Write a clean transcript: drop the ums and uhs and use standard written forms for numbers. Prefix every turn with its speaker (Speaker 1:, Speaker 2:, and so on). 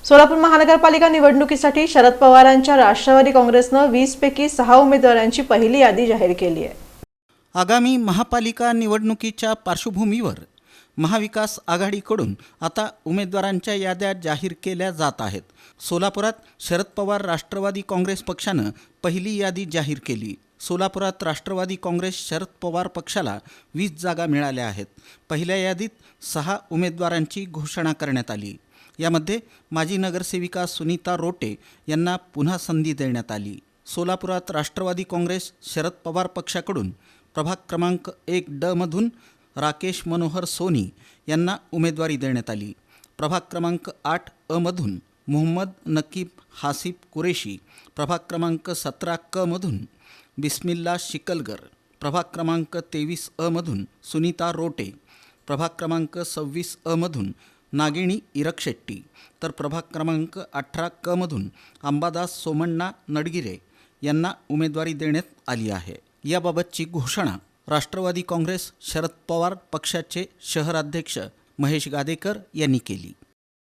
Speaker 1: सोलापूर महानगरपालिका निवडणुकीसाठी शरद पवारांच्या राष्ट्रवादी काँग्रेसनं 20 पैकी 6 उमेदवारांची पहिली यादी जाहीर केली आहे।
Speaker 2: आगामी महापालिका निवडणुकीच्या पार्श्वभूमीवर महाविकास आघाडीकडून आता उमेदवारांच्या याद्या जाहीर केल्या जात आहेत। सोलापुरात शरद पवार राष्ट्रवादी काँग्रेस पक्षानं पहिली यादी जाहीर केली। सोलापुरात राष्ट्रवादी काँग्रेस शरद पवार पक्षाला 20 जागा मिळाल्या आहेत। पहिल्या यादीत 6 उमेदवारांची घोषणा करण्यात आली। यामध्ये माजी नगरसेविका सुनीता रोटे यांना पुन्हा संधी देण्यात आली। सोलापुरात राष्ट्रवादी काँग्रेस शरद पवार पक्षाकडून प्रभाग क्रमांक 1 ड मधून राकेश मनोहर सोनी यांना उमेदवारी देण्यात आली। प्रभाग क्रमांक 8 अ मधून मोहम्मद नकीब हासिब कुरेशी, प्रभाग क्रमांक 17 क मधून बिस्मिल्ला शिकलगर, प्रभाग क्रमांक 23 अ मधून सुनीता रोटे, प्रभाग क्रमांक 26 अ मधून नागिणी इरक शेट्टी, तर प्रभाग क्रमांक 18 क मधून अंबादास सोमण्णा नडगिरे यांना उमेदवारी देण्यात आली आहे। याबाबतची घोषणा राष्ट्रवादी काँग्रेस शरद पवार पक्षाचे शहराध्यक्ष महेश गादेकर यांनी केली।